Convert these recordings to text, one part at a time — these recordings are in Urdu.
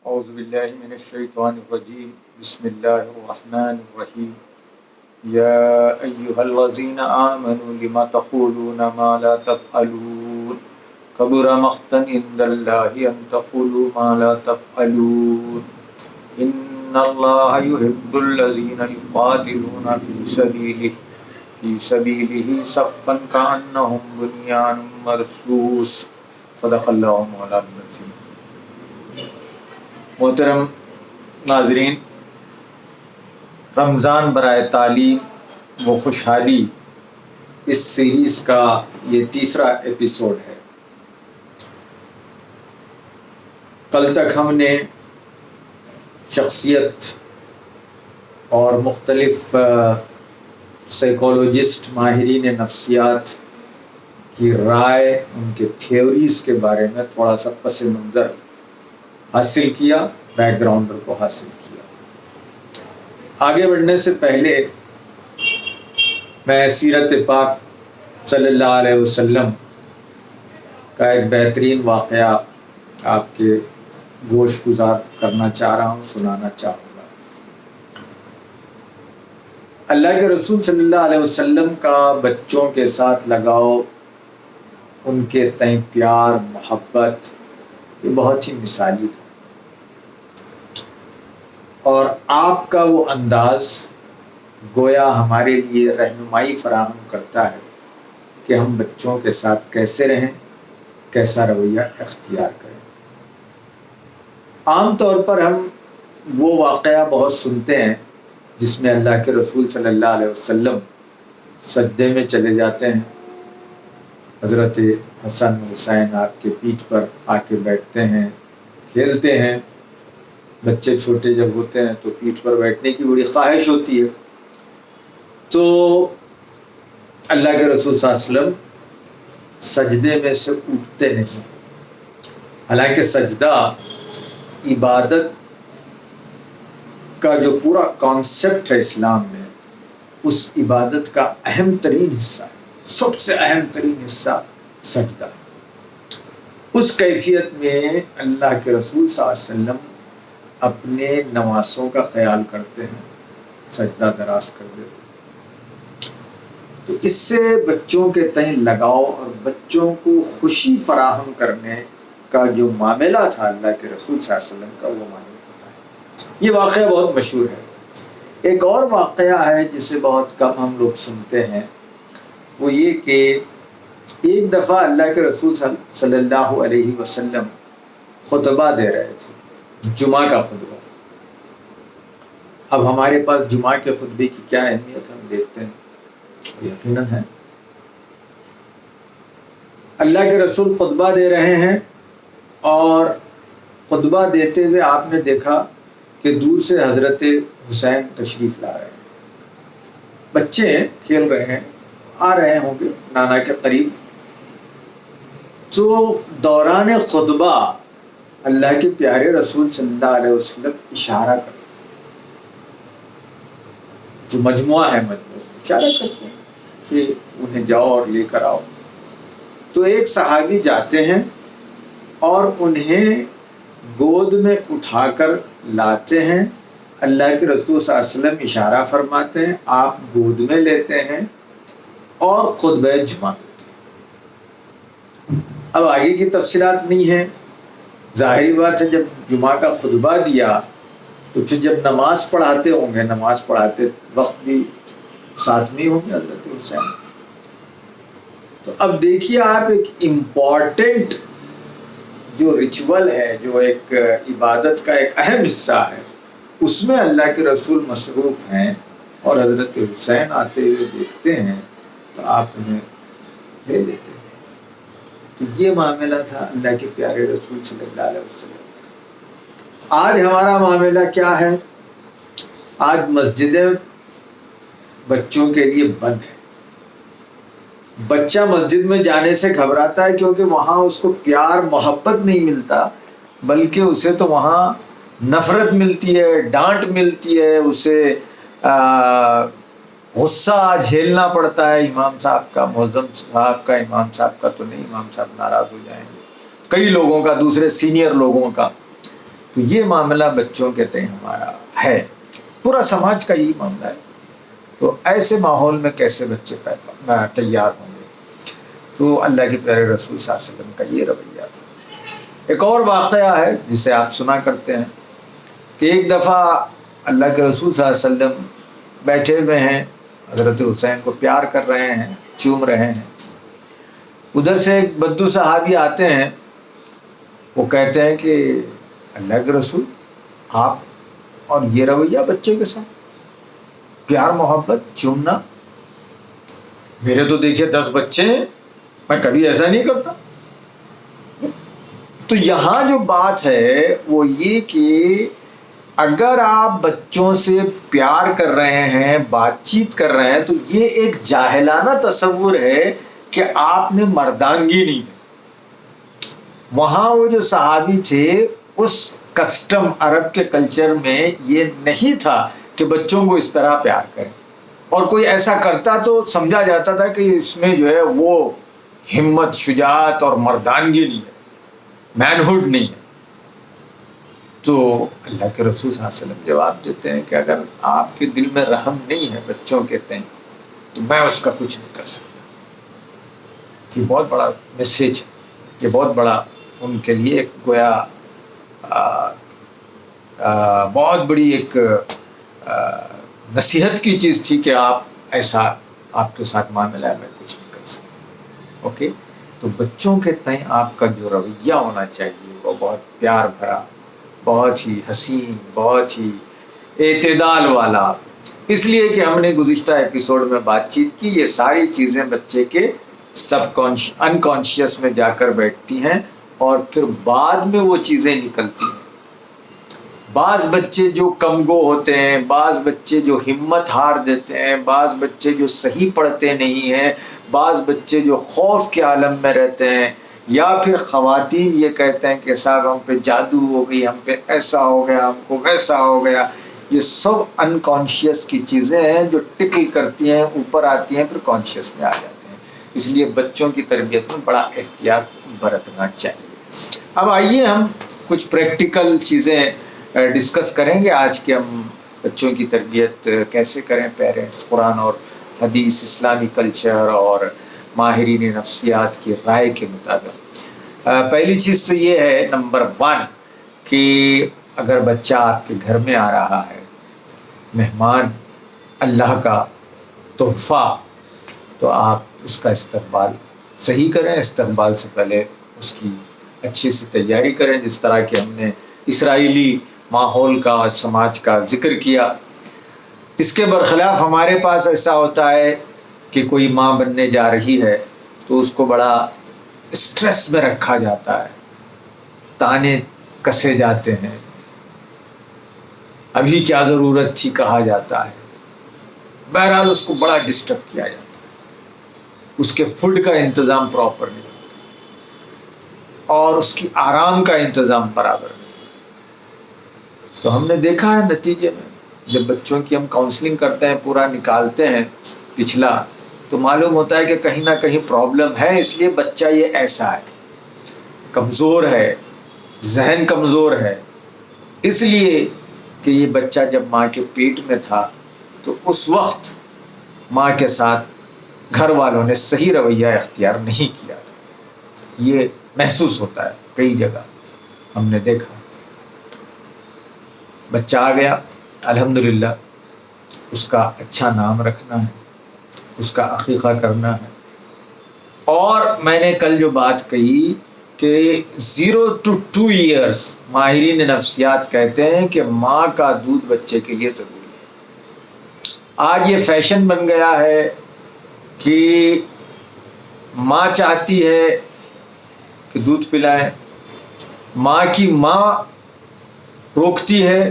اعوذ باللہ من الشیطان الرجیم بسم اللہ الرحمن الرحیم یا ایہا الذین آمنوا لما تقولون ما لا تفعلون کبر مقتا عند اللہ ان تقولوا ما لا تفعلون ان اللہ یحب الذین یقاتلون فی سبیلہ صفا کأنہم بنیان مرصوص صدق اللہ مولانا العظیم۔ محترم ناظرین، رمضان برائے تعلیم و خوشحالی اس سیریز کا یہ تیسرا ایپیسوڈ ہے۔ کل تک ہم نے شخصیت اور مختلف سائیکولوجسٹ، ماہرین نفسیات کی رائے، ان کے تھیوریز کے بارے میں تھوڑا سا پس منظر حاصل کیا، بیک گراؤنڈر کو حاصل کیا۔ آگے بڑھنے سے پہلے میں سیرت پاک صلی اللہ علیہ وسلم کا ایک بہترین واقعہ آپ کے گوش گزار کرنا چاہ رہا ہوں، سنانا چاہوں گا۔ اللہ کے رسول صلی اللہ علیہ وسلم کا بچوں کے ساتھ لگاؤ، ان کے تئیں پیار، محبت، یہ بہت ہی مثالی تھا، اور آپ کا وہ انداز گویا ہمارے لیے رہنمائی فراہم کرتا ہے کہ ہم بچوں کے ساتھ کیسے رہیں، کیسا رویہ اختیار کریں۔ عام طور پر ہم وہ واقعہ بہت سنتے ہیں جس میں اللہ کے رسول صلی اللہ علیہ وسلم سجدے میں چلے جاتے ہیں، حضرت حسن حسین آپ کے پیٹھ پر آ کے بیٹھتے ہیں، کھیلتے ہیں۔ بچے چھوٹے جب ہوتے ہیں تو پیٹھ پر بیٹھنے کی بڑی خواہش ہوتی ہے، تو اللہ کے رسول صلی اللہ علیہ وسلم سجدے میں سے اٹھتے نہیں۔ حالانکہ سجدہ عبادت کا جو پورا کانسیپٹ ہے اسلام میں، اس عبادت کا اہم ترین حصہ ہے، سب سے اہم ترین حصہ سجدہ۔ اس کیفیت میں اللہ کے رسول صلی اللہ علیہ وسلم اپنے نواسوں کا خیال کرتے ہیں، سجدہ دراز کر دیتے ہیں۔ تو اس سے بچوں کے تئیں لگاؤ اور بچوں کو خوشی فراہم کرنے کا جو معاملہ تھا اللہ کے رسول صلی اللہ علیہ وسلم کا، وہ معلوم ہوتا ہے۔ یہ واقعہ بہت مشہور ہے۔ ایک اور واقعہ ہے جسے بہت کم ہم لوگ سنتے ہیں، وہ یہ کہ ایک دفعہ اللہ کے رسول صلی اللہ علیہ وسلم خطبہ دے رہے تھے، جمعہ کا خطبہ۔ اب ہمارے پاس جمعہ کے خطبے کی کیا اہمیت ہم دیکھتے ہیں، یقیناً ہے۔ اللہ کے رسول خطبہ دے رہے ہیں، اور خطبہ دیتے ہوئے آپ نے دیکھا کہ دور سے حضرت حسین تشریف لا رہے ہیں۔ بچے کھیل رہے ہیں، آ رہے ہوں گے نانا کے قریب۔ تو دوران خطبہ اللہ کے پیارے رسول صلی اللہ علیہ وسلم اشارہ کرتے ہیں، جو مجموعہ ہے اشارہ کرتے ہیں کہ انہیں جاؤ اور لے کر آؤ۔ تو ایک صحابی جاتے ہیں اور انہیں گود میں اٹھا کر لاتے ہیں۔ اللہ کے رسول صلی اللہ علیہ وسلم اشارہ فرماتے ہیں، آپ گود میں لیتے ہیں اور خطبہ جمعہ کرتے ہیں۔ اب آگے کی تفصیلات نہیں ہیں، ظاہری بات ہے، جب جمعہ کا خطبہ دیا تو پھر جب نماز پڑھاتے ہوں گے، نماز پڑھاتے وقت بھی ساتھ میں ہوں گے حضرت حسین۔ تو اب دیکھیے آپ، ایک امپورٹنٹ جو ریچول ہے، جو ایک عبادت کا ایک اہم حصہ ہے، اس میں اللہ کے رسول مصروف ہیں، اور حضرت حسین آتے ہوئے دیکھتے ہیں تو آپ انہیں لے لیتے ہیں۔ تو یہ معاملہ تھا اللہ کے پیارے رسول صلی اللہ علیہ وسلم۔ آج ہمارا معاملہ کیا ہے؟ آج مسجدیں بچوں کے لیے بند ہیں۔ بچہ مسجد میں جانے سے گھبراتا ہے کیونکہ وہاں اس کو پیار محبت نہیں ملتا، بلکہ اسے تو وہاں نفرت ملتی ہے، ڈانٹ ملتی ہے، اسے غصہ جھیلنا پڑتا ہے امام صاحب کا، معظم صاحب کا، امام صاحب کا تو نہیں، امام صاحب ناراض ہو جائیں گے، کئی لوگوں کا، دوسرے سینئر لوگوں کا۔ تو یہ معاملہ بچوں کے تئیں ہمارا ہے، پورا سماج کا یہی معاملہ ہے. تو ایسے ماحول میں کیسے بچے تیار ہوں گے؟ تو اللہ کے پیارے رسول صلی اللہ علیہ وسلم کا یہ رویہ تھا. ایک اور واقعہ ہے جسے آپ سنا کرتے ہیں کہ ایک دفعہ اللہ کے رسول صلی اللہ علیہ وسلم بیٹھے ہوئے ہیں، حضرت حسین کو پیار کر رہے ہیں، چوم رہے ہیں. ادھر سے ایک بدو صحابی آتے ہیں، وہ کہتے ہیں کہ اللہ کے رسول آپ اور یہ رویہ بچے کے ساتھ، پیار محبت چومنا، میرے تو دیکھیے 10 بچے ہیں، میں کبھی ایسا نہیں کرتا. تو یہاں جو بات ہے وہ یہ کہ اگر آپ بچوں سے پیار کر رہے ہیں، بات چیت کر رہے ہیں، تو یہ ایک جاہلانہ تصور ہے کہ آپ نے مردانگی نہیں. وہاں وہ جو صحابی تھے اس کسٹم عرب کے کلچر میں یہ نہیں تھا کہ بچوں کو اس طرح پیار کریں، اور کوئی ایسا کرتا تو سمجھا جاتا تھا کہ اس میں جو ہے وہ ہمت، شجاعت اور مردانگی نہیں ہے، مینہڈ نہیں ہے. تو اللہ کے رسول صلی اللہ علیہ وسلم جواب دیتے ہیں کہ اگر آپ کے دل میں رحم نہیں ہے بچوں کے تئیں تو میں اس کا کچھ نہیں کر سکتا. یہ بہت بڑا میسیج ہے، یہ بہت بڑا ان کے لیے ایک گویا بہت بڑی ایک نصیحت کی چیز تھی کہ آپ ایسا، آپ کے ساتھ معاملہ ہے، میں کچھ نہیں کر سکتا. اوکے، تو بچوں کے تئیں آپ کا جو رویہ ہونا چاہیے وہ بہت پیار بھرا، بہت ہی حسین، بہت ہی اعتدال والا. اس لیے کہ ہم نے گزشتہ ایپیسوڈ میں بات چیت کی، یہ ساری چیزیں بچے کے انکانشیس میں جا کر بیٹھتی ہیں اور پھر بعد میں وہ چیزیں نکلتی ہیں. بعض بچے جو کم گو ہوتے ہیں، بعض بچے جو ہمت ہار دیتے ہیں، بعض بچے جو صحیح پڑھتے نہیں ہیں، بعض بچے جو خوف کے عالم میں رہتے ہیں، یا پھر خواتین یہ کہتے ہیں کہ صاحب ہم پہ جادو ہو گئی، ہم پہ ایسا ہو گیا، ہم کو ویسا ہو گیا. یہ سب انکانشیس کی چیزیں ہیں جو ٹکل کرتی ہیں، اوپر آتی ہیں، پھر کانشیس میں آ جاتے ہیں. اس لیے بچوں کی تربیت میں بڑا احتیاط برتنا چاہیے. اب آئیے ہم کچھ پریکٹیکل چیزیں ڈسکس کریں گے آج کے. ہم بچوں کی تربیت کیسے کریں، پیرنٹس قرآن اور حدیث، اسلامی کلچر اور ماہرین نفسیات کی رائے کے مطابق. پہلی چیز تو یہ ہے، نمبر 1، کہ اگر بچہ آپ کے گھر میں آ رہا ہے، مہمان اللہ کا تحفہ، تو آپ اس کا استقبال صحیح کریں. استقبال سے پہلے اس کی اچھی سی تیاری کریں، جس طرح کہ ہم نے اسرائیلی ماحول کا اور سماج کا ذکر کیا. اس کے برخلاف ہمارے پاس ایسا ہوتا ہے کہ کوئی ماں بننے جا رہی ہے تو اس کو بڑا اسٹریس میں رکھا جاتا ہے، تانے کسے جاتے ہیں، ابھی کیا ضرورت تھی کہا جاتا ہے. بہرحال اس کو بڑا ڈسٹرب کیا جاتا ہے، اس کے فوڈ کا انتظام پراپر نہیں ہوتا اور اس کی آرام کا انتظام برابر نہیں. تو ہم نے دیکھا ہے نتیجے میں جب بچوں کی ہم کاؤنسلنگ کرتے ہیں، پورا نکالتے ہیں پچھلا، تو معلوم ہوتا ہے کہ کہیں نہ کہیں پرابلم ہے. اس لیے بچہ یہ ایسا ہے، کمزور ہے، ذہن کمزور ہے، اس لیے کہ یہ بچہ جب ماں کے پیٹ میں تھا تو اس وقت ماں کے ساتھ گھر والوں نے صحیح رویہ اختیار نہیں کیا تھا. یہ محسوس ہوتا ہے کئی جگہ، ہم نے دیکھا. بچہ آ گیا، الحمدللہ اس کا اچھا نام رکھنا ہے، اس کا عقیقہ کرنا ہے. اور میں نے کل جو بات کہی کہ 0 to 2 years ماہرین نفسیات کہتے ہیں کہ ماں کا دودھ بچے کے لیے ضروری ہے. آج یہ فیشن بن گیا ہے کہ ماں چاہتی ہے کہ دودھ پلائیں، ماں کی ماں روکتی ہے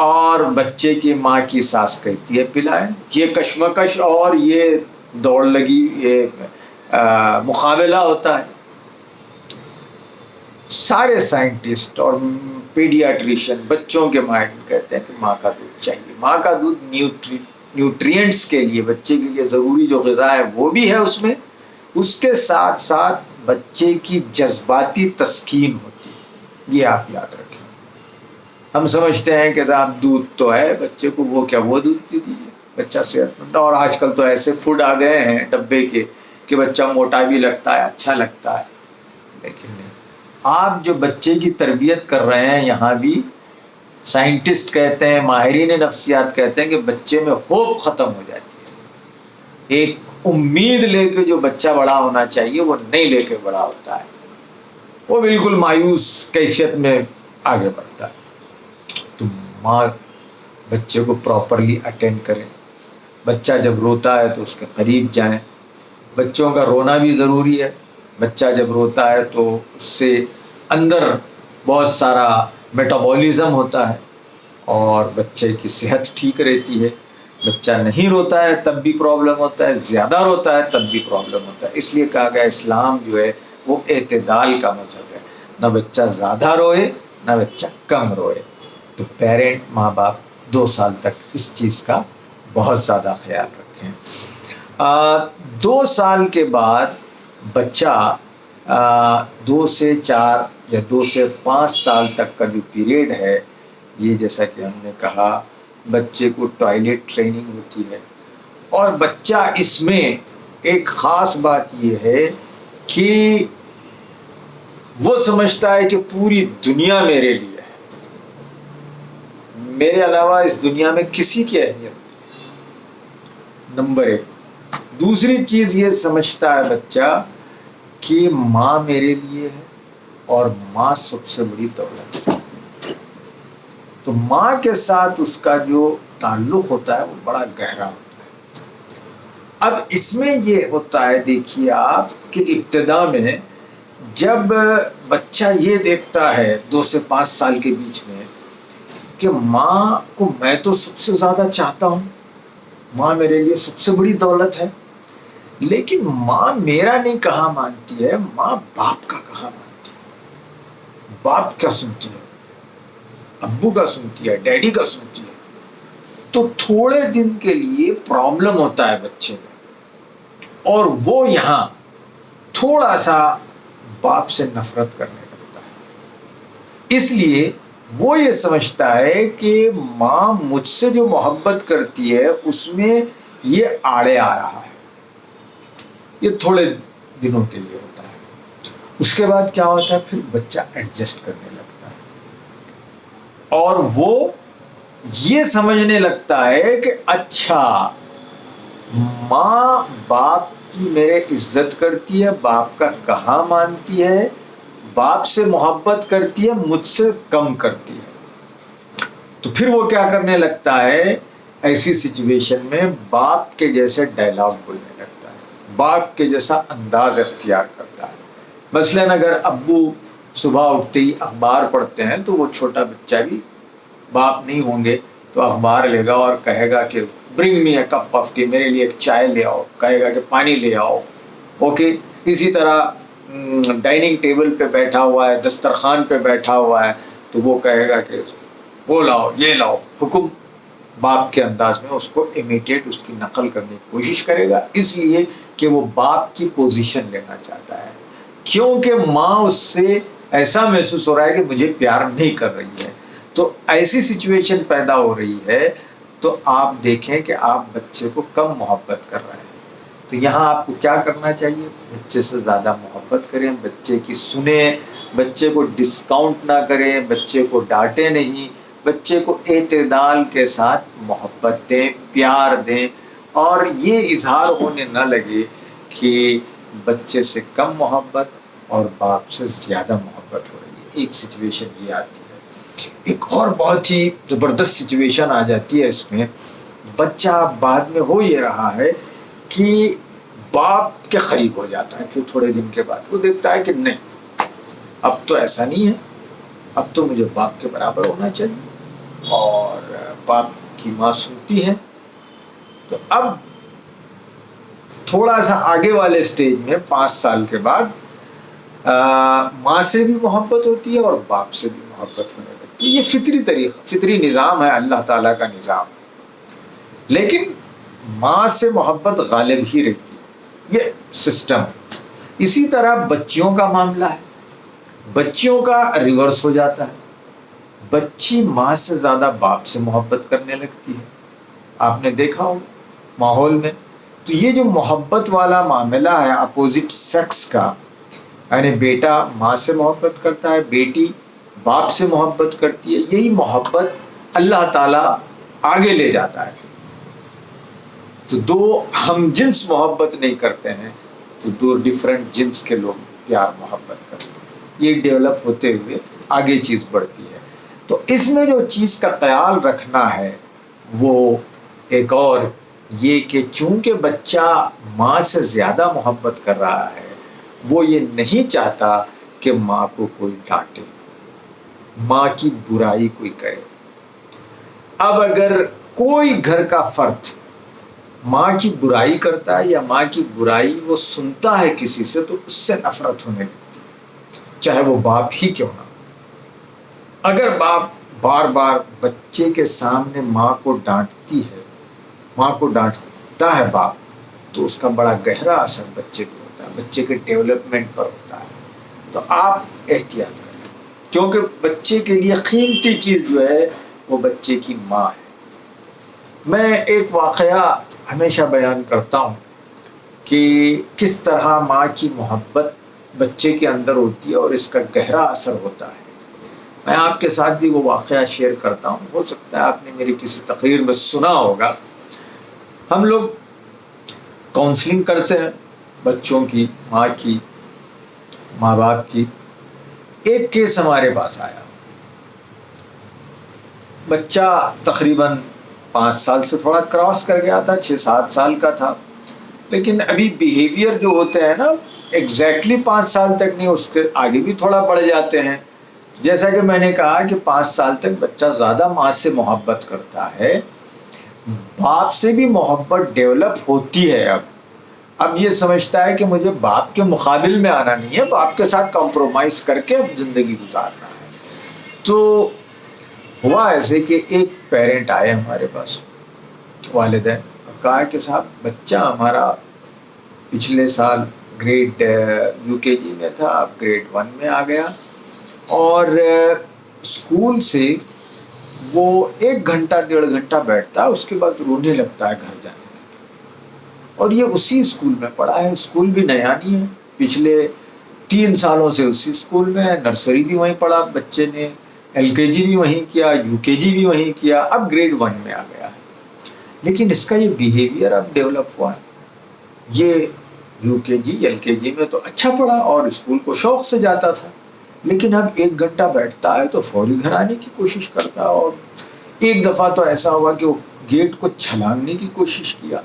اور بچے کی ماں کی ساس کہتی ہے پلائیں. یہ کشمکش اور یہ دوڑ لگی، یہ مقابلہ ہوتا ہے. سارے سائنٹسٹ اور پیڈیاٹریشین، بچوں کے ماہر کہتے ہیں کہ ماں کا دودھ چاہیے. ماں کا دودھ نیوٹرینٹس کے لیے، بچے کے لیے ضروری جو غذا ہے وہ بھی ہے اس میں، اس کے ساتھ ساتھ بچے کی جذباتی تسکین ہوتی ہے. یہ آپ یاد رکھیں. ہم سمجھتے ہیں کہ صاحب دودھ تو ہے بچے کو، وہ کیا وہ دودھ دے دیجیے بچہ صحت مند. اور آج کل تو ایسے فوڈ آ گئے ہیں ڈبے کے کہ بچہ موٹا بھی لگتا ہے، اچھا لگتا ہے. لیکن نہیں، آپ جو بچے کی تربیت کر رہے ہیں، یہاں بھی سائنٹسٹ کہتے ہیں، ماہرین نفسیات کہتے ہیں کہ بچے میں ہوپ ختم ہو جاتی ہے. ایک امید لے کے جو بچہ بڑا ہونا چاہیے وہ نہیں لے کے بڑا ہوتا ہے، وہ بالکل مایوس کیفیت میں آگے بڑھتا ہے. تو ماں بچے کو پراپرلی اٹینڈ کریں. بچہ جب روتا ہے تو اس کے قریب جائیں. بچوں کا رونا بھی ضروری ہے. بچہ جب روتا ہے تو اس سے اندر بہت سارا میٹابولزم ہوتا ہے اور بچے کی صحت ٹھیک رہتی ہے. بچہ نہیں روتا ہے تب بھی پرابلم ہوتا ہے، زیادہ روتا ہے تب بھی پرابلم ہوتا ہے. اس لیے کہا گیا اسلام جو ہے وہ اعتدال کا مذہب ہے. نہ بچہ زیادہ روئے نہ بچہ کم روئے. تو پیرنٹ، ماں باپ 2 سال تک اس چیز کا بہت زیادہ خیال رکھیں. 2 سال کے بعد بچہ 2 سے 4 یا 2 سے 5 سال تک کا جو پیریڈ ہے، یہ جیسا کہ ہم نے کہا بچے کو ٹوائلٹ ٹریننگ ہوتی ہے. اور بچہ اس میں ایک خاص بات یہ ہے کہ وہ سمجھتا ہے کہ پوری دنیا میرے لیے ہے، میرے علاوہ اس دنیا میں کسی کی اہمیت نہیں. نمبر 1. دوسری چیز یہ سمجھتا ہے بچہ کہ ماں میرے لیے ہے اور ماں سب سے بڑی دولت ہے. تو ماں کے ساتھ اس کا جو تعلق ہوتا ہے وہ بڑا گہرا ہوتا ہے. اب اس میں یہ ہوتا ہے، دیکھیے آپ کہ ابتدا میں جب بچہ یہ دیکھتا ہے 2 سے 5 سال کے بیچ میں کہ ماں کو میں تو سب سے زیادہ چاہتا ہوں، ماں میرے لیے سب سے بڑی دولت ہے، لیکن ماں میرا نہیں کہاں مانتی ہے، ماں باپ کا کہاں مانتی ہے. باپ کیا سنتی ہے؟ ابو کا سنتی ہے، ڈیڈی کا سنتی ہے. تو تھوڑے دن کے لیے پرابلم ہوتا ہے بچے میں، اور وہ یہاں تھوڑا سا باپ سے نفرت کرنے لگتا ہے. اس لیے وہ یہ سمجھتا ہے کہ ماں مجھ سے جو محبت کرتی ہے اس میں یہ آڑے آ رہا ہے. یہ تھوڑے دنوں کے لیے ہوتا ہے. اس کے بعد کیا ہوتا ہے، پھر بچہ ایڈجسٹ کرنے لگتا ہے اور وہ یہ سمجھنے لگتا ہے کہ اچھا ماں باپ کی میرے عزت کرتی ہے، باپ کا کہاں مانتی ہے، باپ سے محبت کرتی ہے، مجھ سے کم کرتی ہے. تو پھر وہ کیا کرنے لگتا ہے، ایسی سچویشن میں باپ کے جیسے ڈائلاگ بولنے لگتا ہے، باپ کے جیسا انداز اختیار کرتا ہے. مثلاً اگر ابو صبح اٹھتے ہی اخبار پڑھتے ہیں تو وہ چھوٹا بچہ بھی، باپ نہیں ہوں گے تو اخبار لے گا اور کہے گا کہ برنگ می اے کپ آف ٹی، میرے لیے ایک چائے لے آؤ، کہے گا کہ پانی لے آؤ. اوکے. اسی طرح ڈائننگ ٹیبل پہ بیٹھا ہوا ہے، دسترخوان پہ بیٹھا ہوا ہے تو وہ کہے گا کہ وہ لاؤ یہ لاؤ، حکم باپ کے انداز میں اس کو امیٹیٹ، اس کی نقل کرنے کی کوشش کرے گا، اس لیے کہ وہ باپ کی پوزیشن لینا چاہتا ہے. کیونکہ ماں اس سے ایسا محسوس ہو رہا ہے کہ مجھے پیار نہیں کر رہی ہے. تو ایسی سچویشن پیدا ہو رہی ہے تو آپ دیکھیں کہ آپ بچے کو کم محبت کر رہے ہیں. تو یہاں آپ کو کیا کرنا چاہیے، بچے سے زیادہ محبت کریں، بچے کی سنیں، بچے کو ڈسکاؤنٹ نہ کریں، بچے کو ڈانٹیں نہیں، بچے کو اعتدال کے ساتھ محبت دیں، پیار دیں. اور یہ اظہار ہونے نہ لگے کہ بچے سے کم محبت اور باپ سے زیادہ محبت ہو رہی ہے. ایک سچویشن یہ آتی ہے. ایک اور بہت ہی زبردست سچویشن آ جاتی ہے اس میں، بچہ بعد میں ہو یہ رہا ہے کہ باپ کے قریب ہو جاتا ہے. پھر تھوڑے دن کے بعد وہ دیکھتا ہے کہ نہیں، اب تو ایسا نہیں ہے، اب تو مجھے باپ کے برابر ہونا چاہیے اور باپ کی ماں سنتی ہے. تو اب تھوڑا سا آگے والے سٹیج میں 5 سال کے بعد ماں سے بھی محبت ہوتی ہے اور باپ سے بھی محبت ہونے لگتی ہے. یہ فطری طریقہ، فطری نظام ہے، اللہ تعالیٰ کا نظام. لیکن ماں سے محبت غالب ہی رہتی ہے، یہ سسٹم ہے. اسی طرح بچیوں کا معاملہ ہے. بچیوں کا ریورس ہو جاتا ہے، بچی ماں سے زیادہ باپ سے محبت کرنے لگتی ہے، آپ نے دیکھا ہو ماحول میں۔ تو یہ جو محبت والا معاملہ ہے اپوزٹ سیکس کا، یعنی بیٹا ماں سے محبت کرتا ہے، بیٹی باپ سے محبت کرتی ہے، یہی محبت اللہ تعالیٰ آگے لے جاتا ہے۔ تو دو ہم جنس محبت نہیں کرتے ہیں، تو دو ڈفرینٹ جنس کے لوگ پیار محبت کرتے ہیں، یہ ڈیولپ ہوتے ہوئے آگے چیز بڑھتی ہے۔ تو اس میں جو چیز کا خیال رکھنا ہے وہ ایک اور یہ کہ چونکہ بچہ ماں سے زیادہ محبت کر رہا ہے، وہ یہ نہیں چاہتا کہ ماں کو کوئی ڈانٹے، ماں کی برائی کوئی کرے۔ اب اگر کوئی گھر کا فرد ماں کی برائی کرتا ہے یا ماں کی برائی وہ سنتا ہے کسی سے، تو اس سے نفرت ہونے لگتی ہے، چاہے وہ باپ ہی کیوں نہ۔ اگر باپ بار بار بچے کے سامنے ماں کو ڈانٹتی ہے، ماں کو ڈانٹتا ہے باپ، تو اس کا بڑا گہرا اثر بچے پہ ہوتا ہے، بچے کے ڈیولپمنٹ پر ہوتا ہے۔ تو آپ احتیاط کریں، کیونکہ بچے کے لیے قیمتی چیز جو ہے وہ بچے کی ماں ہے۔ میں ایک واقعہ ہمیشہ بیان کرتا ہوں کہ کس طرح ماں کی محبت بچے کے اندر ہوتی ہے اور اس کا گہرا اثر ہوتا ہے۔ میں آپ کے ساتھ بھی وہ واقعہ شیئر کرتا ہوں، ہو سکتا ہے آپ نے میری کسی تقریر میں سنا ہوگا۔ ہم لوگ کاؤنسلنگ کرتے ہیں بچوں کی، ماں کی، ماں باپ کی۔ ایک کیس ہمارے پاس آیا، بچہ تقریباً 5 سال سے تھوڑا کراس کر گیا تھا، 6-7 سال کا تھا، لیکن ابھی بیہیویئر جو ہوتے ہیں نا ایگزیکٹلی 5 سال تک نہیں، اس کے آگے بھی تھوڑا بڑھ جاتے ہیں۔ جیسا کہ میں نے کہا کہ 5 سال تک بچہ زیادہ ماں سے محبت کرتا ہے، باپ سے بھی محبت ڈیولپ ہوتی ہے۔ اب یہ سمجھتا ہے کہ مجھے باپ کے مقابل میں آنا نہیں ہے، باپ کے ساتھ کمپرومائز کر کے اب زندگی گزارنا ہے۔ تو ہوا ایسے کہ ایک پیرنٹ آئے ہمارے پاس، والدین، کہا کہ صاحب بچہ ہمارا پچھلے سال گریڈ UKG میں تھا، اب گریڈ 1 میں آ گیا، اور اسکول سے وہ 1 گھنٹہ 1.5 گھنٹہ بیٹھتا ہے، اس کے بعد رونے لگتا ہے گھر جانے کے۔ اور یہ اسی اسکول میں پڑھا ہے، اسکول بھی نیا نہیں ہے، پچھلے 3 سالوں سے اسی اسکول میں ہے، نرسری بھی وہیں پڑھا بچے نے، LKG بھی وہیں کیا، UKG بھی وہیں کیا، اب گریڈ 1 میں آ گیا ہے۔ لیکن اس کا یہ بیہیویئر اب ڈیولپ ہوا ہے، یہ UKG LKG میں تو اچھا پڑھا اور اسکول کو شوق سے جاتا تھا، لیکن اب 1 گھنٹہ بیٹھتا ہے تو فوری گھر آنے کی کوشش کرتا ہے، اور ایک دفعہ تو ایسا ہوا کہ وہ گیٹ کو چھلانگنے کی کوشش کیا۔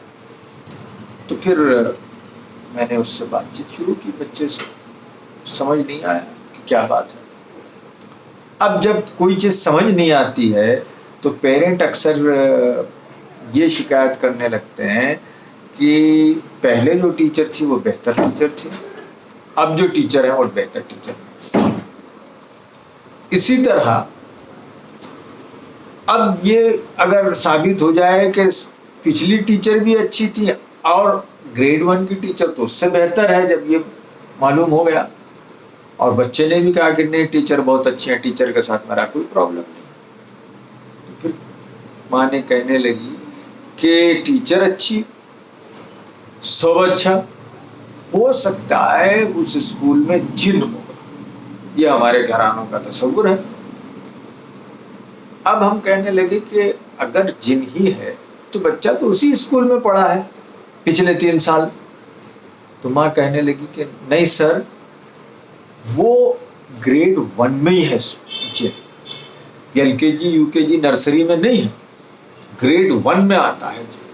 تو پھر میں نے اس سے بات چیت شروع کی بچے سے، سمجھ نہیں آیا کہ کیا بات ہے۔ اب جب کوئی چیز سمجھ نہیں آتی ہے تو پیرنٹ اکثر یہ شکایت کرنے لگتے ہیں کہ پہلے جو ٹیچر تھی وہ بہتر ٹیچر تھی، اب جو ٹیچر ہے وہ بہتر ٹیچر نہیں۔ اسی طرح اب یہ اگر ثابت ہو جائے کہ پچھلی ٹیچر بھی اچھی تھی اور گریڈ 1 کی ٹیچر تو اس سے بہتر ہے، جب یہ معلوم ہو گیا اور بچے نے بھی کہا کہ نہیں ٹیچر بہت اچھی ہے، ٹیچر کے ساتھ میرا کوئی پرابلم نہیں، پھر ماں نے کہنے لگی کہ ٹیچر اچھی سب اچھا، ہو سکتا ہے اس اسکول میں جن ہوگا، یہ ہمارے گھرانوں کا تصور ہے۔ اب ہم کہنے لگے کہ اگر جن ہی ہے تو بچہ تو اسی اسکول میں پڑھا ہے پچھلے 3 سال۔ تو ماں کہنے لگی کہ نہیں سر، وہ گریڈ 1 میں ہی ہے جن، LKG UKG نرسری میں نہیں ہے، گریڈ 1 میں آتا ہے جن۔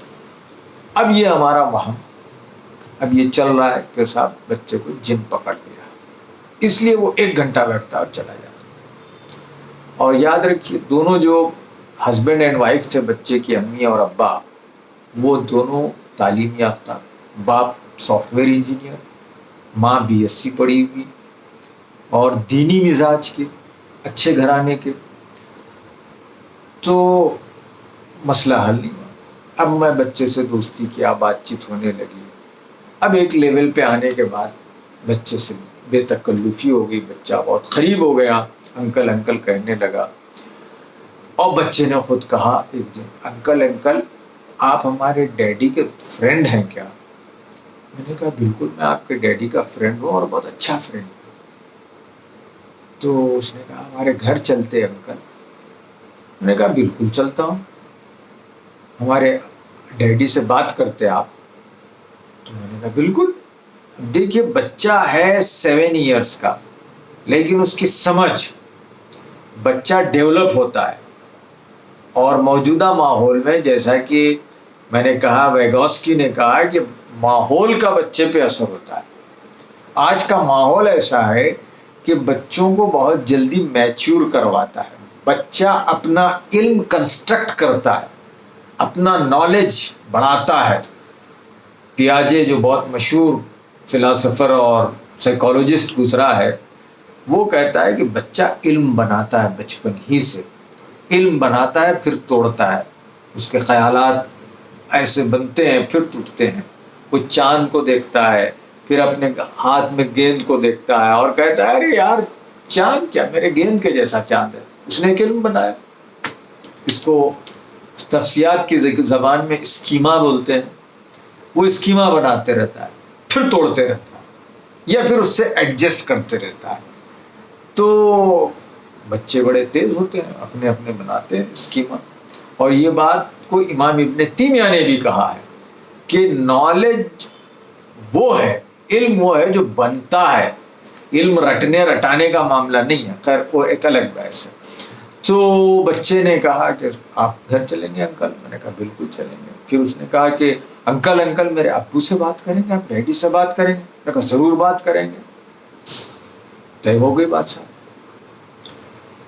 اب یہ ہمارا وہم اب یہ چل رہا ہے کہ صاحب بچے کو جن پکڑ لیا، اس لیے وہ 1 گھنٹہ بیٹھتا اور چلا جاتا۔ اور یاد رکھیے دونوں جو ہسبینڈ اینڈ وائف تھے، بچے کی امی اور ابا، وہ دونوں تعلیم یافتہ، باپ سافٹ ویئر انجینئر، ماں BSc پڑھی ہوئی اور دینی مزاج کے، اچھے گھرانے کے۔ تو مسئلہ حل نہیں ہوا۔ اب میں بچے سے دوستی کیا، بات چیت ہونے لگی، اب ایک لیول پہ آنے کے بعد بچے سے بے تکلفی ہو گئی، بچہ بہت قریب ہو گیا، انکل انکل کہنے لگا. اور بچے نے خود کہا ایک دن، انکل انکل آپ ہمارے ڈیڈی کے فرینڈ ہیں کیا؟ میں نے کہا بالکل میں آپ کے ڈیڈی کا فرینڈ ہوں اور بہت اچھا فرینڈ ہوں. تو اس نے کہا ہمارے گھر چلتے انکل. میں نے کہا بالکل چلتا ہوں، ہمارے ڈیڈی سے بات کرتے آپ؟ تو میں نے کہا بالکل. دیکھیے بچہ ہے 7 ایئرس کا، لیکن اس کی سمجھ، بچہ ڈیولپ ہوتا ہے. اور موجودہ ماحول میں جیسا کہ میں نے کہا، ویگوسکی نے کہا کہ ماحول کا بچے پہ اثر ہوتا ہے. آج کا ماحول ایسا ہے کہ بچوں کو بہت جلدی میچور کرواتا ہے. بچہ اپنا علم کنسٹرکٹ کرتا ہے، اپنا نالج بڑھاتا ہے. پیاجے جو بہت مشہور فلاسفر اور سائیکالوجسٹ گزرا ہے، وہ کہتا ہے کہ بچہ علم بناتا ہے بچپن ہی سے. علم بناتا ہے پھر توڑتا ہے. اس کے خیالات ایسے بنتے ہیں پھر ٹوٹتے ہیں. وہ چاند کو دیکھتا ہے، پھر اپنے ہاتھ میں گیند کو دیکھتا ہے اور کہتا ہے ارے یار چاند کیا، میرے گیند کے جیسا چاند ہے. اس نے ایک علم بنایا. اس کو نفسیات کی زبان میں اسکیما بولتے ہیں. وہ اسکیما بناتے رہتا ہے پھر توڑتے رہتا ہے، یا پھر اس سے ایڈجسٹ کرتے رہتا ہے. تو بچے بڑے تیز ہوتے ہیں، اپنے اپنے بناتے ہیں اسکیما. اور یہ بات کو امام ابن تیمیہ نے بھی کہا ہے کہ نالج وہ ہے، علم وہ ہے جو بنتا ہے. علم رٹنے رٹانے کا معاملہ نہیں ہے. خیر وہ ایک الگ بحث ہے. تو بچے نے کہا کہ آپ گھر چلیں گے انکل؟ میں نے کہا بالکل چلیں گے. پھر اس نے کہا کہ انکل انکل میرے ابو سے بات کریں گے، آپ ڈیڈی سے بات کریں گے؟ میں نے کہا ضرور بات کریں گے. طے ہو گئی بات صاحب.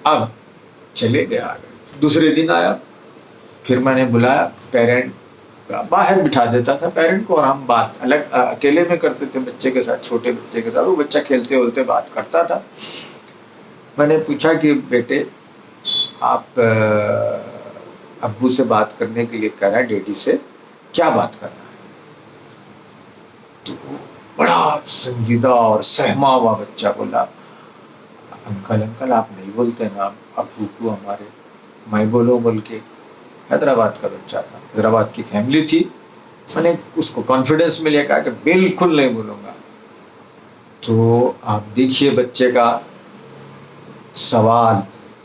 اب چلے گئے آگے. دوسرے دن آیا، پھر میں نے بلایا پیرنٹ، باہر بٹھا دیتا تھا پیرنٹ کو، اور ہم بات الگ اکیلے میں کرتے تھے بچے کے ساتھ، چھوٹے بچے کے ساتھ. وہ بچہ کھیلتے کھیلتے بات کرتا تھا. میں نے پوچھا کہ بیٹے آپ ابو سے بات کرنے کے لیے کہہ رہا ہے، ڈیڈی سے کیا بات کرنا ہے؟ تو بڑا سنجیدہ اور سہما ہوا بچہ بولا انکل انکل آپ نہیں بولتے نا ابو کو ہمارے. میں بولوں بول کے، حیدرآباد کا بچہ تھا، حیدرآباد کی فیملی تھی. میں نے اس کو کانفیڈنس میں لے کہا کہ بالکل نہیں بولوں گا. تو آپ دیکھیے بچے کا سوال،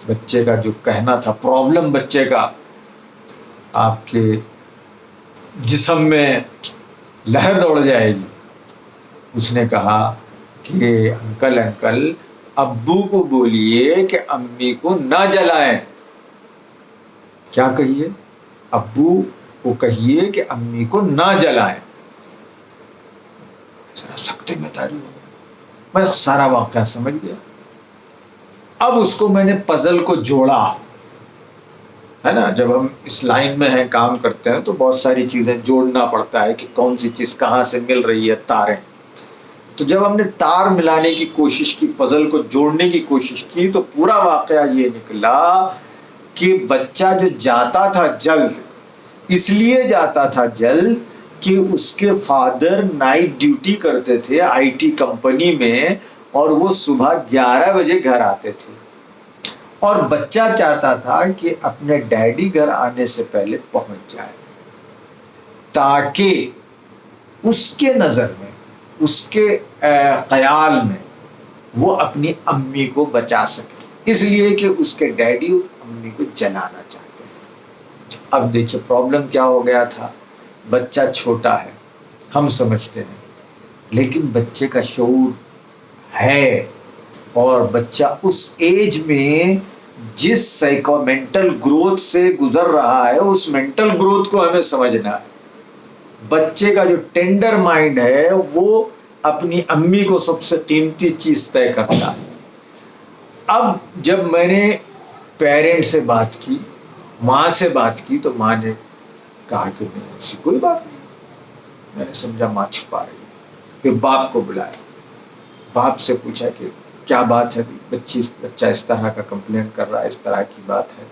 بچے کا جو کہنا تھا، پرابلم بچے کا آپ کے جسم میں لہر دوڑ جائے گی. اس نے کہا کہ انکل انکل ابو کو بولیے کہ امی کو نہ جلائیں. کیا کہیے؟ ابو کو کہیے کہ امی کو نہ جلائیں. سکتے میں تاری ہو گیا. میں سارا واقعہ سمجھ گیا. اب اس کو میں نے پزل کو جوڑا ہے نا. جب ہم اس لائن میں ہیں، کام کرتے ہیں، تو بہت ساری چیزیں جوڑنا پڑتا ہے کہ کون سی چیز کہاں سے مل رہی ہے، تاریں. تو جب ہم نے تار ملانے کی کوشش کی، پزل کو جوڑنے کی کوشش کی، تو پورا واقعہ یہ نکلا کہ بچہ جو جاتا تھا جلد، اس لیے جاتا تھا جلد کہ اس کے فادر نائٹ ڈیوٹی کرتے تھے آئی ٹی کمپنی میں، اور وہ صبح 11 بجے گھر آتے تھے. اور بچہ چاہتا تھا کہ اپنے ڈیڈی گھر آنے سے پہلے پہنچ جائے، تاکہ اس کے نظر میں، اس کے خیال میں وہ اپنی امی کو بچا سکے، اس لیے کہ اس کے ڈیڈی امی کو جلانا چاہتے ہیں. اب دیکھیے پرابلم کیا ہو گیا تھا. بچہ چھوٹا ہے، ہم سمجھتے ہیں، لیکن بچے کا شعور ہے. اور بچہ اس ایج میں جس سائیکومینٹل گروتھ سے گزر رہا ہے، اس مینٹل گروتھ کو ہمیں سمجھنا ہے. بچے کا جو ٹینڈر مائنڈ ہے وہ اپنی امی کو سب سے قیمتی چیز طے کرتا ہے. اب جب میں نے پیرنٹ سے بات کی، ماں سے بات کی، تو ماں نے کہا کہ نہیں ایسی کوئی بات نہیں. میں نے سمجھا ماں چھپا رہی ہے. پھر باپ کو بلایا، باپ سے پوچھا کہ کیا بات ہے، بچہ اس طرح کا کمپلین کر رہا ہے، اس طرح کی بات ہے،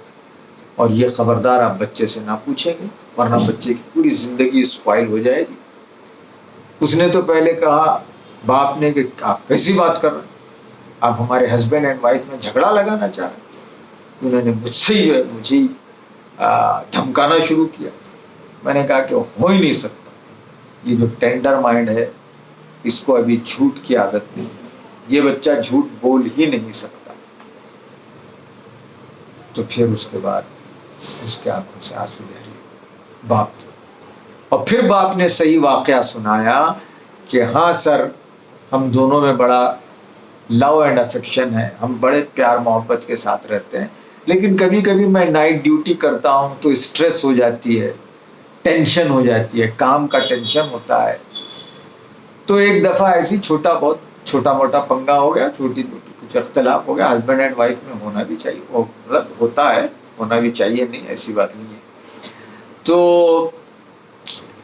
اور یہ خبردار آپ بچے سے نہ پوچھیں گے ورنہ بچے کی پوری زندگی اسپائل ہو جائے گی. اس نے تو پہلے کہا باپ نے کہ آپ کیسی بات کر رہے ہیں، آپ ہمارے ہسبینڈ اینڈ وائف میں جھگڑا لگانا چاہ رہے ہیں. انہوں نے مجھ سے ہی مجھے دھمکانا شروع کیا. میں نے کہا کہ ہو ہی نہیں سکتا، یہ جو ٹینڈر مائنڈ ہے اس کو ابھی جھوٹ کی عادت نہیں ہے، یہ بچہ جھوٹ بول ہی نہیں سکتا. تو پھر اس کے بعد اس کے آنکھوں سے آنسو بہہ باپ کے، اور پھر باپ نے صحیح واقعہ سنایا کہ ہاں سر، ہم دونوں میں بڑا لو اینڈ افیکشن ہے، ہم بڑے پیار محبت کے ساتھ رہتے ہیں، لیکن کبھی کبھی میں نائٹ ڈیوٹی کرتا ہوں تو اسٹریس ہو جاتی ہے، ٹینشن ہو جاتی ہے، کام کا ٹینشن ہوتا ہے. تو ایک دفعہ ایسی چھوٹا موٹا پنگا ہو گیا، چھوٹی موٹی کچھ اختلاف ہو گیا. ہسبینڈ اینڈ وائف میں ہونا بھی چاہیے، وہ مطلب ہوتا ہے، ہونا بھی چاہیے، نہیں ایسی بات نہیں ہے. تو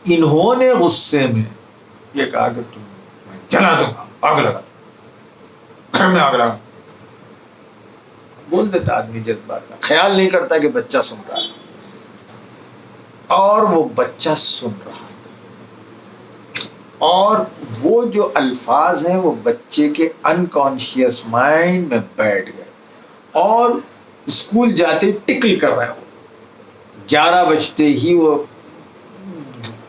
انہوں نے غصے میں یہ کہا کہ تم میں جلا دوں گا، آگ لگا دوں، گھر میں آگ لگا. بول دیتا آدمی جذبات کا، خیال نہیں کرتا کہ بچہ سن رہا ہے. اور وہ بچہ سن رہا ہے، اور وہ جو الفاظ ہیں وہ بچے کے انکانشیس مائنڈ میں بیٹھ گئے. اور اسکول جاتے ٹکل کر رہے ہیں. 11 بجتے ہی وہ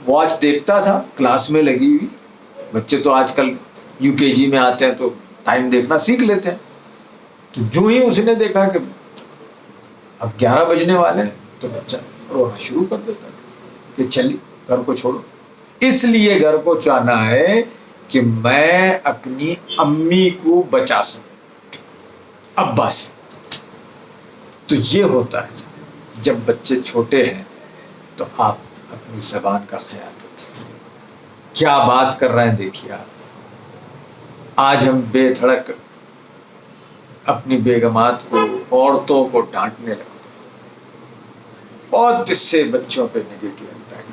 واچ دیکھتا تھا، کلاس میں لگی ہوئی. بچے تو آج کل UKG میں آتے ہیں تو ٹائم دیکھنا سیکھ لیتے ہیں. تو جو ہی اس نے دیکھا کہ اب 11 بجنے والے ہیں تو بچہ رونا شروع کر دیتا ہے کہ چلیے گھر کو چھوڑو. اس لیے گھر کو چاہنا ہے کہ میں اپنی امی کو بچا سکوں ابا سے. تو یہ ہوتا ہے جب بچے چھوٹے ہیں تو آپ اپنی زبان کا خیال رکھیں. کیا بات کر رہے ہیں دیکھیے آپ. آج ہم بے دھڑک اپنی بیگمات کو، عورتوں کو ڈانٹنے لگتے ہیں، بہت اس سے بچوں پہ نگیٹو امپیکٹ.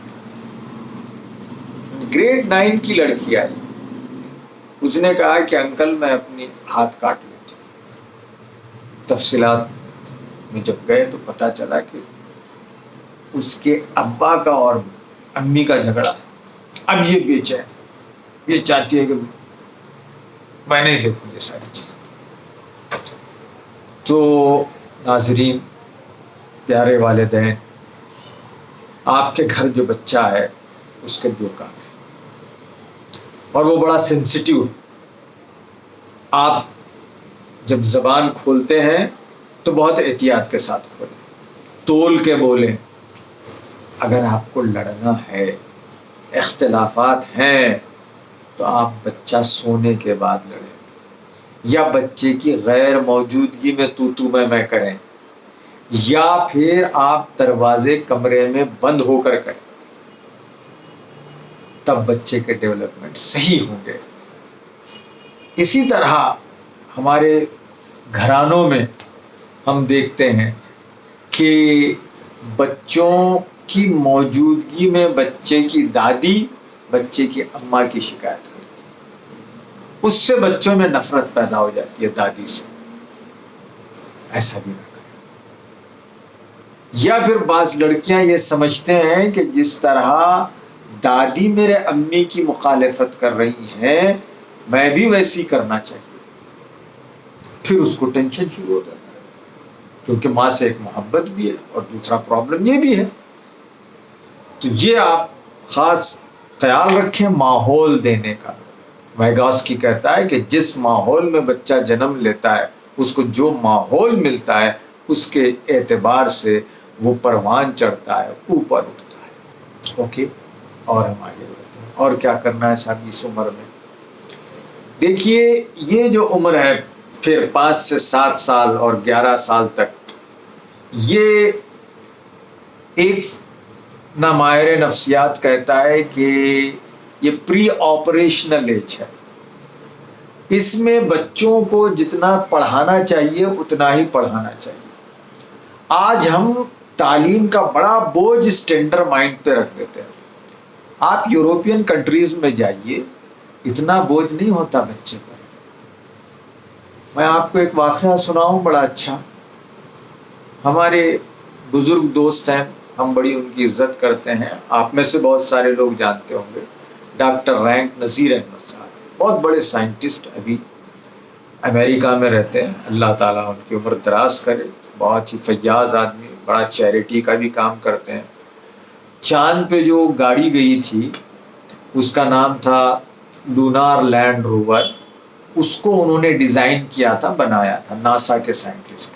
گریڈ 9 کی لڑکی آئی، اس نے کہا کہ انکل میں اپنی ہاتھ کاٹ لیتی ہوں. تفصیلات میں جب گئے تو پتا چلا کہ اس کے ابا کا اور امی کا جھگڑا. اب یہ بے چین، یہ چاہتی ہے کہ میں نہیں دیکھوں یہ ساری چیزیں. تو ناظرین، پیارے والدین، آپ کے گھر جو بچہ ہے اس کے 2 کام ہیں اور وہ بڑا سینسیٹیو. آپ جب زبان کھولتے ہیں تو بہت احتیاط کے ساتھ کھولیں، تول کے بولیں. اگر آپ کو لڑنا ہے، اختلافات ہیں، تو آپ بچہ سونے کے بعد لڑیں، یا بچے کی غیر موجودگی میں تو میں کریں، یا پھر آپ دروازے کمرے میں بند ہو کر کریں. تب بچے کے ڈیولپمنٹ صحیح ہوں گے. اسی طرح ہمارے گھرانوں میں ہم دیکھتے ہیں کہ بچوں کی موجودگی میں بچے کی دادی بچے کی اماں کی شکایت کرتی ہے، اس سے بچوں میں نفرت پیدا ہو جاتی ہے دادی سے. ایسا بھی نہ کریں. یا پھر بعض لڑکیاں یہ سمجھتے ہیں کہ جس طرح دادی میرے امی کی مخالفت کر رہی ہیں میں بھی ویسی کرنا چاہیے. پھر اس کو ٹینشن شروع ہو جاتا ہے، کیونکہ ماں سے ایک محبت بھی ہے اور دوسرا پرابلم یہ بھی ہے. تو یہ آپ خاص خیال رکھیں ماحول دینے کا. ویگاسکی کہتا ہے کہ جس ماحول میں بچہ جنم لیتا ہے اس کو جو ماحول ملتا ہے اس کے اعتبار سے وہ پروان چڑھتا ہے، اوپر اٹھتا ہے. اوکے، اور ہم آگے بڑھتے ہیں. اور کیا کرنا ہے صاحب اس عمر میں؟ دیکھیے، یہ جو عمر ہے پھر 5 سے 7 سال اور 11 سال تک، یہ ایک نہ ماہر نفسیات کہتا ہے کہ یہ پری آپریشنل ایج ہے. اس میں بچوں کو جتنا پڑھانا چاہیے اتنا ہی پڑھانا چاہیے. آج ہم تعلیم کا بڑا بوجھ اسٹینڈر مائنڈ پہ رکھ دیتے ہیں. آپ یورپین کنٹریز میں جائیے، اتنا بوجھ نہیں ہوتا بچے پر. میں آپ کو ایک واقعہ سناؤں بڑا اچھا. ہمارے بزرگ دوست ہیں، ہم بڑی ان کی عزت کرتے ہیں، آپ میں سے بہت سارے لوگ جانتے ہوں گے، ڈاکٹر رینک نذیر احمد صاحب. بہت بڑے سائنٹسٹ ابھی امریکہ میں رہتے ہیں، اللہ تعالیٰ ان کی عمر دراز کرے، بہت ہی فیاض آدمی، بڑا چیریٹی کا بھی کام کرتے ہیں۔ چاند پہ جو گاڑی گئی تھی اس کا نام تھا لونار لینڈ روور، اس کو انہوں نے ڈیزائن کیا تھا، بنایا تھا، ناسا کے سائنٹسٹ۔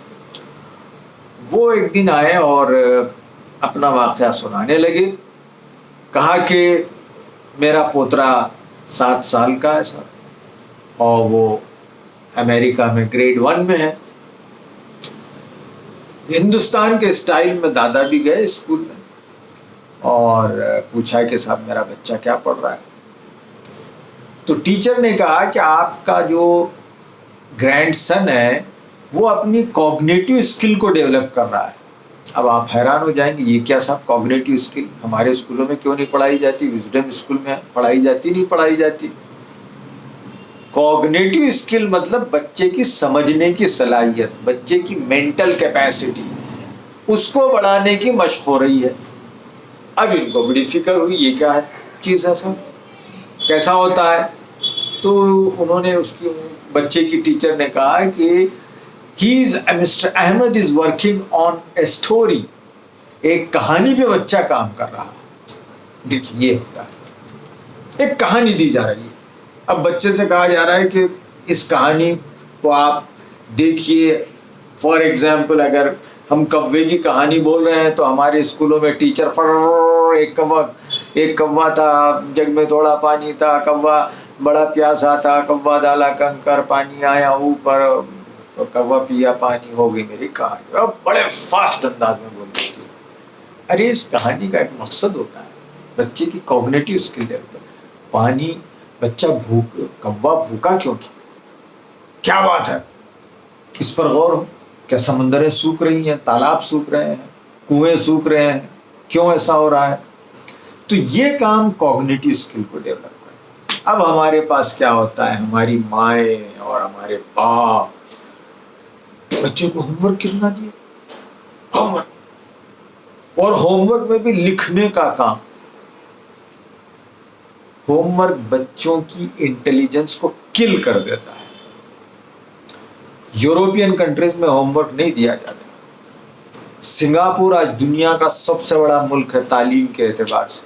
وہ ایک دن آئے اور اپنا واقعہ سنانے لگے، کہا کہ میرا پوترا 7 سال کا ہے سر، اور وہ امریکہ میں گریڈ 1 میں ہے۔ ہندوستان کے اسٹائل میں دادا بھی گئے اسکول میں اور پوچھا کہ صاحب میرا بچہ کیا پڑھ رہا ہے؟ تو ٹیچر نے کہا کہ آپ کا جو گرینڈ سن ہے وہ اپنی کوگنیٹو اسکل کو ڈیولپ کر رہا ہے۔ اب آپ حیران ہو جائیں گے، یہ کیا صاحب کوگنیٹو اسکل؟ ہمارے اسکولوں میں کیوں نہیں پڑھائی جاتی؟ وزڈم اسکول میں پڑھائی جاتی نہیں پڑھائی جاتی؟ کوگنیٹو اسکل مطلب بچے کی سمجھنے کی صلاحیت، بچے کی مینٹل کیپیسٹی، اس کو بڑھانے کی مشق ہو رہی ہے۔ اب ان کو بڑی فکر ہوئی یہ کیا ہے چیز ایسا کیسا ہوتا ہے؟ تو انہوں نے اس کی بچے کی ٹیچر نے کہا کہ mister Ahmed is working on a story, ایک کہانی پہ بچہ کام کر رہا ہے۔ دیکھیے یہ ہوتا ہے، ایک کہانی دی جا رہی ہے، اب بچے سے کہا جا رہا ہے کہ اس کہانی کو آپ دیکھیے۔ فار ایگزامپل اگر ہم کوے کی کہانی بول رہے ہیں تو ہمارے اسکولوں میں ٹیچر ایک کوا تھا، جگ میں تھوڑا پانی تھا، کوا بڑا پیاسا تھا، کوا ڈالا کنکر، پانی آیا اوپر، کوا پیا، پانی، ہو گئی میری کہانی۔ اب بڑے فاسٹ انداز میں بول رہی تھی۔ ارے اس کہانی کا ایک مقصد ہوتا ہے بچے کی کوگنیٹو اسکل ڈیولپ۔ پانی، بچہ کوا بھوکا کیوں تھا؟ کیا بات ہے؟ اس پر غور ہو، کیا سمندریں سوکھ رہی ہیں، تالاب سوکھ رہے ہیں، کنویں سوکھ رہے ہیں، کیوں ایسا ہو رہا ہے؟ تو یہ کام کوگنیٹو اسکل کو ڈیولپ کرتا ہے۔ اب ہمارے پاس کیا ہوتا ہے، ہماری مائیں اور ہمارے باپ بچے کو ہوم ورک کتنا دیا، ہوم ورک، اور ہوم ورک میں بھی لکھنے کا کام۔ ہوم ورک بچوں کی انٹیلیجنس کو کل کر دیتا ہے۔ یورپین کنٹریز میں ہوم ورک نہیں دیا جاتا۔ سنگاپور آج دنیا کا سب سے بڑا ملک ہے تعلیم کے اعتبار سے،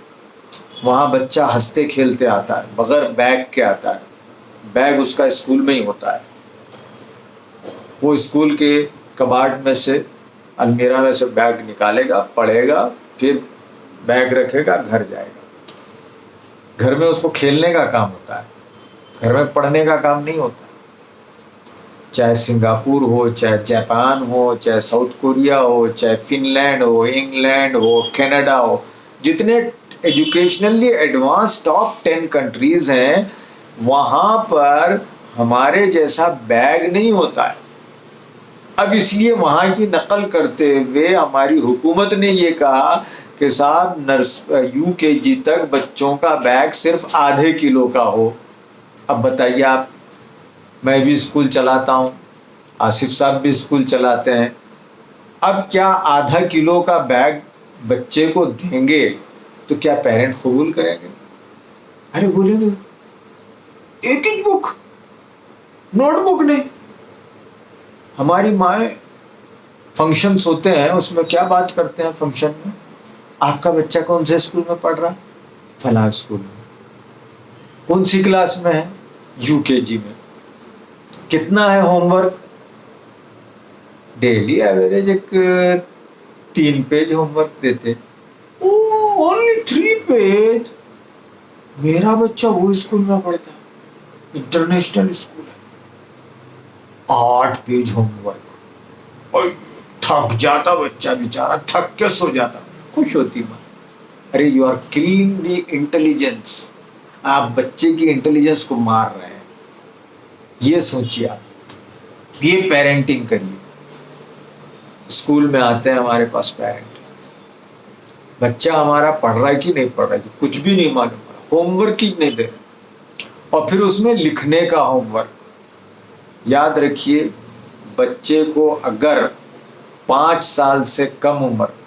وہاں بچہ ہنستے کھیلتے آتا ہے، بغیر بیگ کے آتا ہے، بیگ اس کا اسکول میں ہی ہوتا ہے، وہ اسکول کے کباڑ میں سے، المیرا میں سے بیگ نکالے گا، پڑھے گا، پھر بیگ رکھے گا، گھر جائے گا۔ گھر میں اس کو کھیلنے کا کام ہوتا ہے، گھر میں پڑھنے کا کام نہیں ہوتا۔ چاہے سنگاپور ہو، چاہے جاپان ہو، چاہے ساؤتھ کوریا ہو، چاہے فن لینڈ ہو، انگلینڈ ہو، کینیڈا ہو، جتنے ایجوکیشنلی ایڈوانس ٹاپ 10 کنٹریز ہیں، وہاں پر ہمارے جیسا بیگ نہیں ہوتا ہے۔ اب اس لیے وہاں کی نقل کرتے ہوئے ہماری حکومت نے یہ کہا کہ صاحب UKG تک بچوں کا بیگ صرف ½ کلو کا ہو۔ اب بتائیے آپ، میں بھی اسکول چلاتا ہوں، آصف صاحب بھی اسکول چلاتے ہیں، اب کیا ½ کلو کا بیگ بچے کو دیں گے تو کیا پیرنٹ قبول کریں گے؟ ارے بولیں گے ایک ایک بک، نوٹ بک نہیں۔ ہماری مائیں فنکشنز ہوتے ہیں اس میں کیا بات کرتے ہیں فنکشن میں، آپ کا بچہ کون سے اسکول میں پڑھ رہا؟ فلاں اسکول میں۔ کون سی کلاس میں ہے؟ UKG میں۔ کتنا ہے homework? Daily average 3 page homework دیتے۔ Only 3 page? میرا بچہ وہ اسکول میں پڑھتا ہے، انٹرنیشنل اسکول ہے، 8 پیج ہوم ورک، اور تھک جاتا بچہ بیچارہ، تھک کے سو جاتا، خوش ہوتی ماں۔ ارے you are killing the intelligence, آپ بچے کی انٹیلیجنس کو مار رہے ہیں۔ یہ سوچیے آپ، یہ پیرنٹنگ کریے۔ اسکول میں آتے ہیں ہمارے پاس پیرنٹ، بچہ ہمارا پڑھ رہا ہے کہ نہیں پڑھ رہا ہے، کچھ بھی نہیں معلوم پڑا، ہوم ورک ہی نہیں دے رہے، اور پھر اس میں لکھنے کا ہوم ورک۔ یاد رکھیے، بچے کو اگر 5 سال سے کم عمر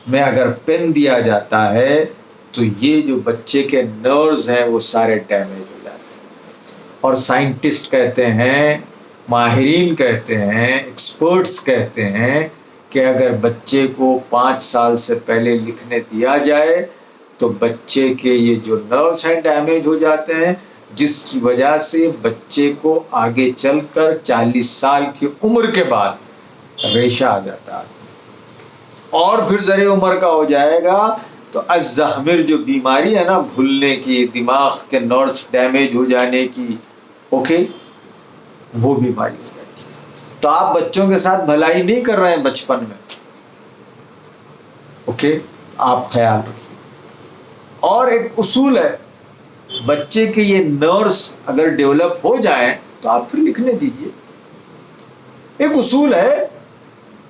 میں اگر پین دیا جاتا ہے تو یہ جو بچے کے نروز ہیں وہ سارے ڈیمیج ہو جاتے ہیں۔ اور سائنٹسٹ کہتے ہیں، ماہرین کہتے ہیں، ایکسپرٹس کہتے ہیں کہ اگر بچے کو 5 سال سے پہلے لکھنے دیا جائے تو بچے کے یہ جو نروس ہیں ڈیمیج ہو جاتے ہیں، جس کی وجہ سے بچے کو آگے چل کر 40 سال کی عمر کے بعد ریشہ آ جاتا ہے، اور پھر ذرے عمر کا ہو جائے گا تو الزہمر جو بیماری ہے نا، بھولنے کی، دماغ کے نروس ڈیمیج ہو جانے کی، اوکے، وہ بیماری ہو جاتی ہے۔ تو آپ بچوں کے ساتھ بھلائی نہیں کر رہے ہیں بچپن میں، اوکے، آپ خیال رکھیے۔ اور ایک اصول ہے، بچے کے یہ نروس اگر ڈیولپ ہو جائیں تو آپ پھر لکھنے دیجئے۔ ایک اصول ہے،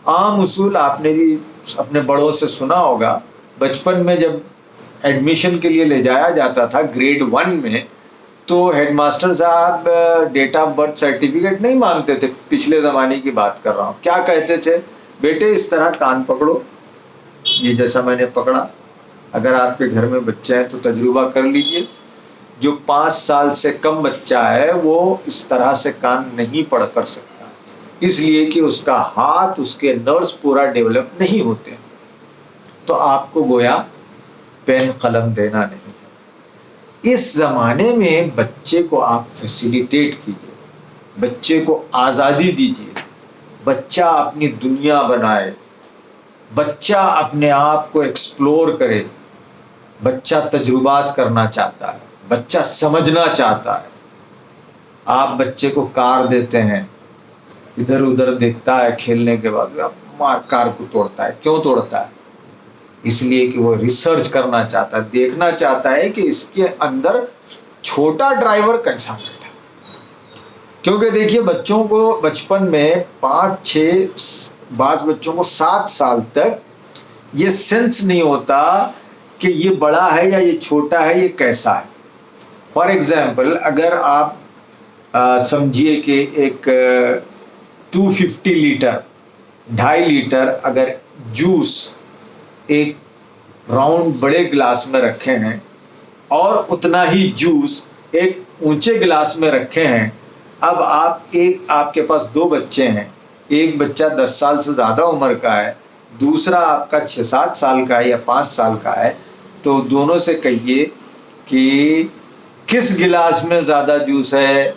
عام اصول، آپ نے بھی اپنے بڑوں سے سنا ہوگا، بچپن میں جب ایڈمیشن کے لیے لے جایا جاتا تھا گریڈ 1 میں، تو ہیڈ ماسٹر صاحب ڈیٹ آف برتھ سرٹیفکیٹ نہیں مانگتے تھے، پچھلے زمانے کی بات کر رہا ہوں۔ کیا کہتے تھے؟ بیٹے اس طرح کان پکڑو، یہ جیسا میں نے پکڑا، اگر آپ کے گھر میں بچے ہیں تو تجربہ کر لیجئے، جو 5 سال سے کم بچہ ہے وہ اس طرح سے کان نہیں پڑ کر سکتا، اس لیے کہ اس کا ہاتھ، اس کے نروس پورا ڈیولپ نہیں ہوتے۔ تو آپ کو گویا پین قلم دینا نہیں ہے۔ اس زمانے میں بچے کو آپ فیسیلیٹیٹ کیجیے، بچے کو آزادی دیجیے، بچہ اپنی دنیا بنائے، بچہ اپنے آپ کو ایکسپلور کرے، بچہ تجربات کرنا چاہتا ہے، بچہ سمجھنا چاہتا ہے۔ آپ بچے کو کار دیتے ہیں، ادھر ادھر دیکھتا ہے، کھیلنے کے بعد مار کار کو توڑتا ہے۔ کیوں توڑتا ہے؟ اس لیے کہ وہ ریسرچ کرنا چاہتا ہے، دیکھنا چاہتا ہے کہ اس کے اندر چھوٹا ڈرائیور کیسا بیٹھا۔ کیونکہ دیکھیے بچوں کو بچپن میں 5-6، بعض بچوں کو 7 سال تک یہ سینس نہیں ہوتا کہ یہ بڑا ہے یا یہ چھوٹا ہے، یہ کیسا ہے۔ فار ایگزامپل، اگر آپ سمجھیے کہ ایک 250 لیٹر، 2.5 لیٹر اگر جوس ایک راؤنڈ بڑے گلاس میں رکھے ہیں اور اتنا ہی جوس ایک اونچے گلاس میں رکھے ہیں، اب آپ کے پاس 2 بچے ہیں، ایک بچہ 10 سال سے زیادہ عمر کا ہے، دوسرا آپ کا 6-7 سال کا ہے یا 5 سال کا ہے، تو دونوں سے کہیے کہ کس گلاس میں زیادہ جوس ہے؟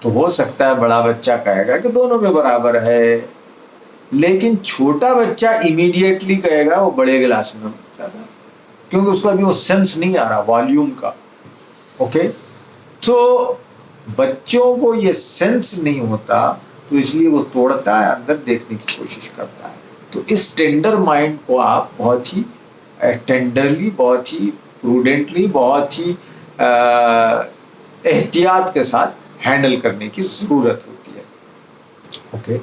تو ہو سکتا ہے بڑا بچہ کہے گا کہ دونوں میں برابر ہے، لیکن چھوٹا بچہ امیڈیٹلی کہے گا وہ بڑے گلاس میں زیادہ، کیونکہ اس کو ابھی وہ سینس نہیں آ رہا والیوم کا، اوکے۔ تو بچوں کو یہ سینس نہیں ہوتا، تو اس لیے وہ توڑتا ہے، اندر دیکھنے کی کوشش کرتا ہے۔ تو اس ٹینڈر مائنڈ کو آپ بہت ہی ٹینڈرلی، بہت ہی پروڈنٹلی، بہت ہی احتیاط کے ساتھ ہینڈل کرنے کی ضرورت ہوتی ہے، اوکے۔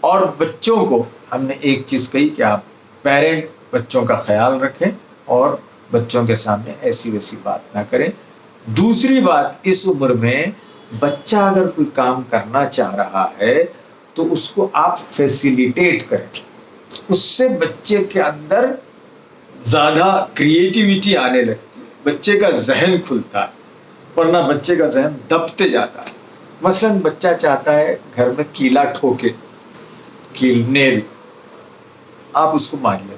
اور بچوں کو ہم نے ایک چیز کہی کہ آپ پیرنٹ بچوں کا خیال رکھیں اور بچوں کے سامنے ایسی ویسی بات نہ کریں۔ دوسری بات، اس عمر میں بچہ اگر کوئی کام کرنا چاہ رہا ہے تو اس کو آپ فیسیلیٹیٹ کریں، اس سے بچے کے اندر زیادہ کریٹیویٹی آنے لگتی ہے، بچے کا ذہن کھلتا ہے، ورنہ بچے کا ذہن دبتے جاتا ہے۔ مثلاً بچہ چاہتا ہے گھر میں کیلا ٹھوکے، نیل، آپ اس کو ماریے،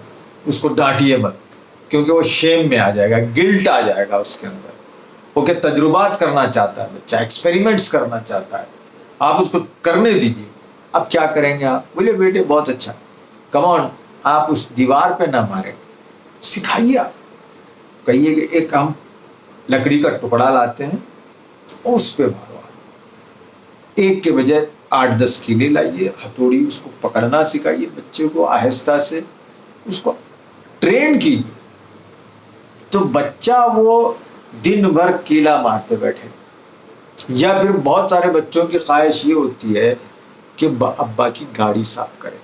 اس کو ڈانٹیے مت، کیونکہ وہ شیم میں آ جائے گا، گلٹ آ جائے گا اس کے اندر۔ وہ کہ تجربات کرنا چاہتا ہے بچہ، ایکسپیریمنٹس کرنا چاہتا ہے، آپ اس کو کرنے دیجیے۔ اب کیا کریں گے آپ؟ بولے بیٹے بہت اچھا، کم آن، آپ اس دیوار پہ نہ ماریں، سکھائیے۔ آپ کہیے کہ ایک ہم لکڑی کا ٹکڑا لاتے ہیں، اس پہ مارو، ایک کے بجائے 8-10 کیلے لائیے، ہتھوڑی، اس کو پکڑنا سکھائیے بچے کو، آہستہ سے اس کو ٹرین کیجیے۔ تو بچہ وہ دن بھر کیلا مارتے بیٹھے۔ یا پھر بہت سارے بچوں کی خواہش یہ ہوتی ہے کہ ابا کی گاڑی صاف کرے،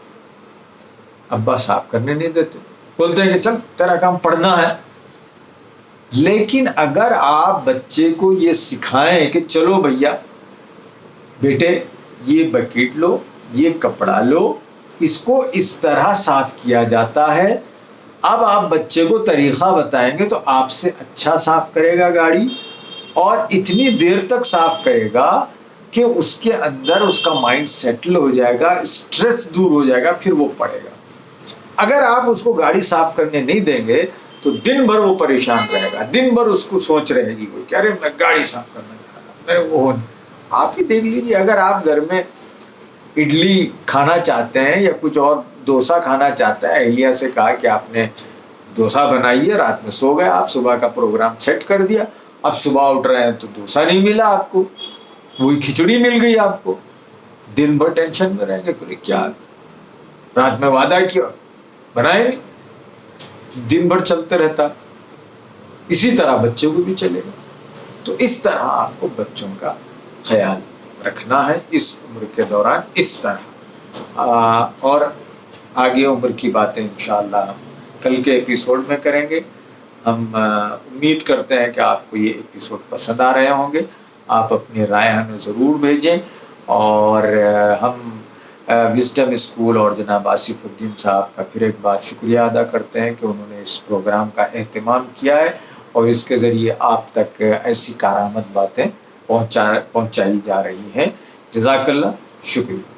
ابا صاف کرنے نہیں دیتے، بولتے ہیں کہ چل تیرا کام پڑھنا ہے۔ لیکن اگر آپ بچے کو یہ سکھائیں کہ چلو بھیا بیٹے یہ بکیٹ لو، یہ کپڑا لو، اس کو اس طرح صاف کیا جاتا ہے، اب آپ بچے کو طریقہ بتائیں گے تو آپ سے اچھا صاف کرے گا گاڑی، اور اتنی دیر تک صاف کرے گا کہ اس کے اندر اس کا مائنڈ سیٹل ہو جائے گا، اسٹریس دور ہو جائے گا، پھر وہ پڑھے گا۔ اگر آپ اس کو گاڑی صاف کرنے نہیں دیں گے تو دن بھر وہ پریشان رہے گا، دن بھر اس کو سوچ رہے گی وہ کہ ارے میں گاڑی صاف کرنا چاہ رہا ہوں، میرے وہ نہیں۔ آپ ہی دیکھ لیجیے، اگر آپ گھر میں اڈلی کھانا چاہتے ہیں یا کچھ اور ڈوسا کھانا چاہتا ہے، اہلیہ سے کہا کہ آپ نے ڈوسا بنائیے، رات میں سو گئے آپ، صبح کا پروگرام سیٹ کر دیا، اب صبح اٹھ رہے ہیں تو ڈوسا نہیں ملا آپ کو، وہی کھچڑی مل گئی آپ کو، دن بھر ٹینشن میں رہیں گے، پھر کیا رات میں وعدہ کیا بنائے نہیں، دن بھر چلتے رہتا۔ اسی طرح بچوں کو بھی چلے گا۔ تو اس طرح آپ کو بچوں کا خیال رکھنا ہے اس عمر کے دوران، اس طرح۔ اور آگے عمر کی باتیں انشاءاللہ ہم کل کے ایپیسوڈ میں کریں گے۔ ہم امید کرتے ہیں کہ آپ کو یہ ایپیسوڈ پسند آ رہے ہوں گے۔ آپ اپنی رائے ہمیں ضرور بھیجیں، اور ہم وزڈم اسکول اور جناب آصف الدین صاحب کا پھر ایک بار شکریہ ادا کرتے ہیں کہ انہوں نے اس پروگرام کا اہتمام کیا ہے، اور اس کے ذریعے آپ تک ایسی کارآمد باتیں پہنچائی جا رہی ہیں۔ جزاک اللہ، شکریہ۔